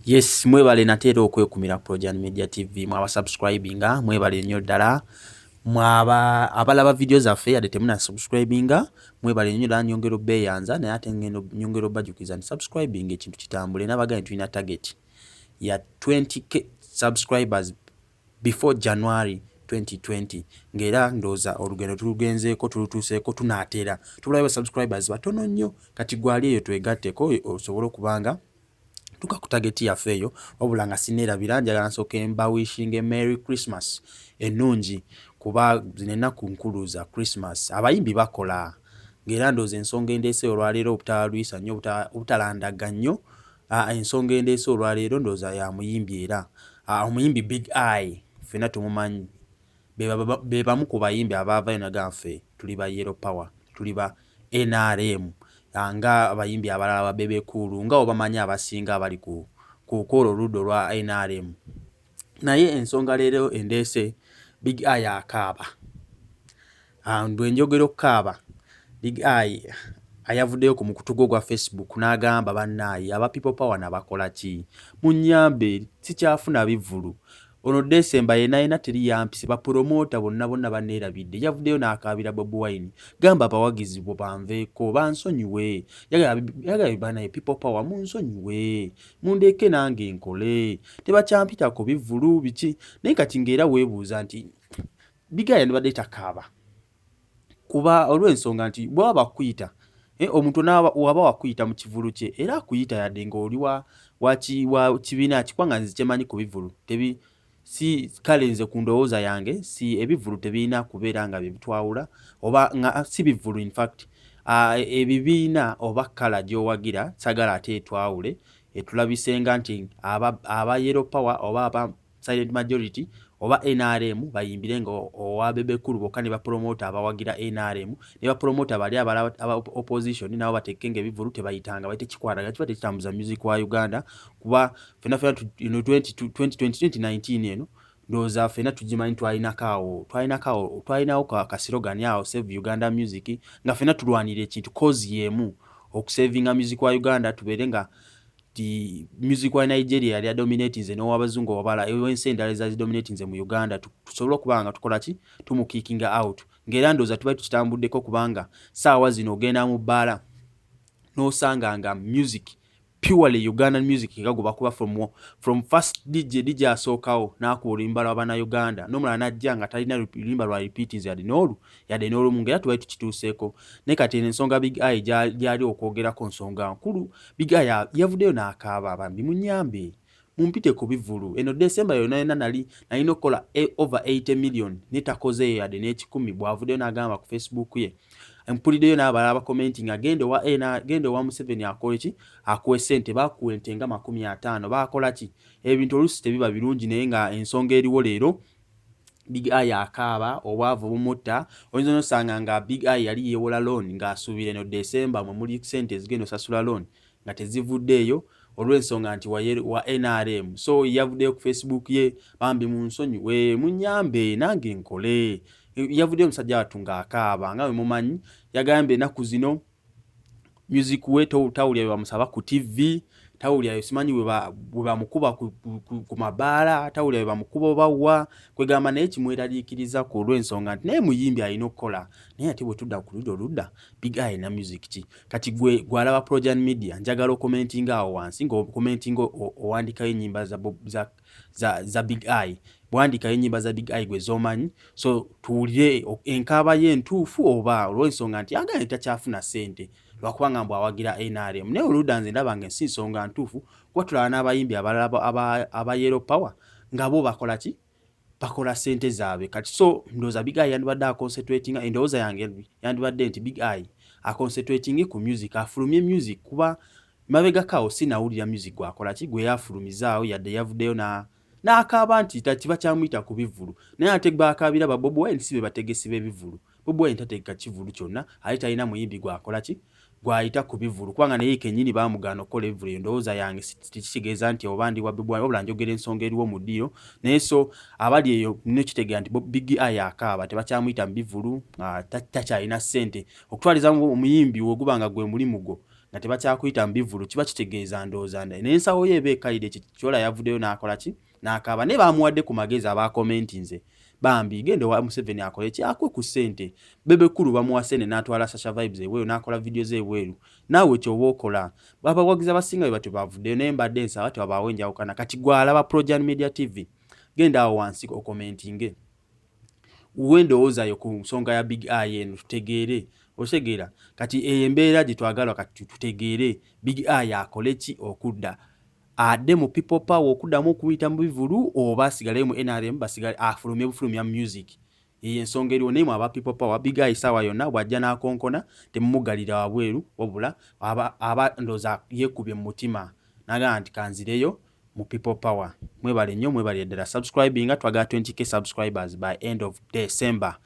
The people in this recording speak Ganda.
Yes, mwebale natera okwekumira Projan Media TV mwaba subscribinga mwebale nnyo ddala mwaba abalaba video zaffe yadde temuna subscribinga mwebale nnyo ddala nyongero beyanza naye ate ngendo nyongero bajukiza ni subscribing ekintu kitambule n'abaganye tulina target ya 20k subscribers before January 2020 ngera ndoza olugendo tulugenzeeko tulutuseeko tunaatera tubulayo subscribers batono nnyo kati gwali eyo twegatteko osobola okubanga tukakutageti yaffe eyo wabula nga sineerabira njagala nsooke mba wishing a Merry Christmas ennungi kuba zino ennaku nkulu za Christmas abayimbi bakola ng'era ndooza ensonga endeese olwaleero obutalwisa nnyo obutalandaga nnyo ensonga endeese olwaleero ndooza ya muyimbi era omuyimbi Big Eye ffenna tumumanyi be bamu ku bayimbi abaavayo nagaffe tuli ba Yellow Power tuli ba NRM nga abayimbi abalala ba Bebe Cool nga obamanyi abasinga abali ku kolo ludo lwa NRM naye ensonga leero endeese Big Eye akaaba bwe njogera okukaaba Big Eye ayavuddeyo ku mukutu gwa Facebook n'agamba bannaayi aba People Power nabakola ki munnyambe sikyafuna bivulu ono December yena teri yampise ba promoter bonna banneerabidde yavuddeyo n'akaabira Bobi Wine gamba abawagizi bo banveeko bansonyiwe yagala banaye People Power munsonyiwe mundeeke nange nkole tebakyampita ku bivulu biki naye kati ng'era weebuuza nti Big Eye nibadde takaaba kuba olw'ensonga nti bwaba bakuyita omuntu waba wakuyita mu kivulu kye era akuyita yadde ng'oli wa kibiina kikwanga nze kyemanyi ku bivulu si kale nze ku ndowooza yange si ebivulu tebiina kubeera nga byebitwawula oba nga si bivulu in fact ebibiina oba kala gy'owagira sagala ate etwawule etulabisenga nti aba Yellow Power oba aba Silent Majority oba NRM bayimbire nga owa Bebe Cool bokka ne bapromota abawagira NRM ne bapromota bali aba opposition nabo batekenga ebivulu tebayitanga bayite kikwaraga kiba tekitambuza music wa Uganda kuba fena 2019 eno ndoza fena tujimanyi twalinawo ka slogan yawo Save Uganda Music nga fena tulwanira ekintu cause yemu okusavinga music wa Uganda tuberenga the music wa Nigeria yali dominating ze no wabazungu wabala ewense endale za dominating mu Uganda tusobola kubanga tukola ki tumukikinga out ngera ndoza tuba tukitambuddeko kubanga saawa zino ogenda mu bbala no sanganga music purely Ugandan music ngagoba kuba from first DJ asookawo nakulimba abana Uganda nomula najjanga talina lulimba lwa repeats yade nolu mungera tuba tukituseeko ne kati ensonga Big Eye gyali okwogerako nsonga nkulu Big Eye yavuddeyo n'akaaba abambi munyambe mumpite ku bivulu eno December yona nalina okola over 80 million netakoze yade n'ekikumi bwavuddeyo n'agamba ku Facebook ye mpuliddeyo n'abalaba commenting agende wa Museveni akole ki akuwe sente bakuwente nga 50 bakola ki ebintu olusi tebiba birungi naye nga ensonga eriwo leero Big Eye akaaba obwavu bumutta oyinza nosanga nga Big Eye yali yewola loan ng'asuubira eno December muli sente zigenda osasula loan nga tezivuddeeyo olw'ensonga nti wa NRM so yavuddeyo ku Facebook ye bambi munsonyi we munyambe nange nkole yavuddeyo omusajja watunga akaaba nga we mumanyi yagambye ennaku zino music we tawulya bamusaba ku TV tawulya simanyi we bamukuba ku mabaala tawulya we bamukuba bawa kwegamba naye kimweraliikiriza ku olw'ensonga nti naye muyimbi alina okukola naye ate bwe tudda ku ludda Big Eye na music ki kati gwalaba Projan Media njagala okomentinga awo wansi ng'okomentinga owandikayo ennyimba za Big Eye bwandikayo ennyimba za Big Eye gwe z'omanyi so tuwulire enkaaba ye entuufu oba olw'ensonga nti agaanye takyafuna ssente lwakubanga mbw awagira NRM naye oludda nze ndaba nga ensi nsonga ntuufu kuba tulaba n'abayimbi abalala aba Yellow Power nga bo bakola ki bakola ssente zaabwe kati so ndowooza Big Eye yandibadde aconcentratinga endowooza yange yandibadde nti Big Eye aconcentrating ku music afulumye music kuba mabegakawo sinawulira music gwakola ki gwe yafulumizaawo yadde yavuddeyo n'akaaba nti kiba kyamuyita ku bivulu naye ate baakaabira ba Bobi Wine si be bategesi b'ebivulu Bobi Wine tategeka kivulu kyonna ate talina muyimbi gwakola ki gwayita ku bivulu kubanga naye kennyini baamugaana okukola ebivulu endowooza yange tikitegeeza nti oba ndi wa Bobi Wine wabula njogera ensonga eriwo mu ddiiro naye so abali eyo nekitegeera nti Big Eye akaaba tebakyamuyita mu bivulu takyalina ssente okutwaliza omuyimbi ogubanga gwe mulimu gwo nga tebakyakuyita mbivulu kiba kitegeeza ndowooza n'ensawo ye ebeekayire kyola yavuddeyo n'akola ki n'akaaba naye baamuwadde ku magezi abakomenti nze bambi genda wa Museveni akole ki akwe ku ssente bebekulu bamuwa ssente n'atwala Sasha Vibes ebweru n'akola vidiyo ze ebweru naawe kyoba okola babawagizi abasinga be batyo bavuddeyo naye mbadde nsaba tebabaawo enjawukana kati gwalaba Projan Media TV genda awo wansi okomentinge wendowoozayo ku nsonga ya Big Eye eno tutegeere otegeera kati embeera gye twagala kati tutegeere Big Eye akole ki okudda adde mu people power okuddamu okuyita mu bivulu oba asigaleyo mu NRM basigale afulumya music ensonga eriwo naye aba people power Big Eye sawa yonna bw'ajja n'akonkona temumugalira wabweru wabula aba ndoza yekubye mu mutima naga nti kanzireyo mu people power mwebale nnyo mwebale ddala subscribing twagala 20k subscribers by end of December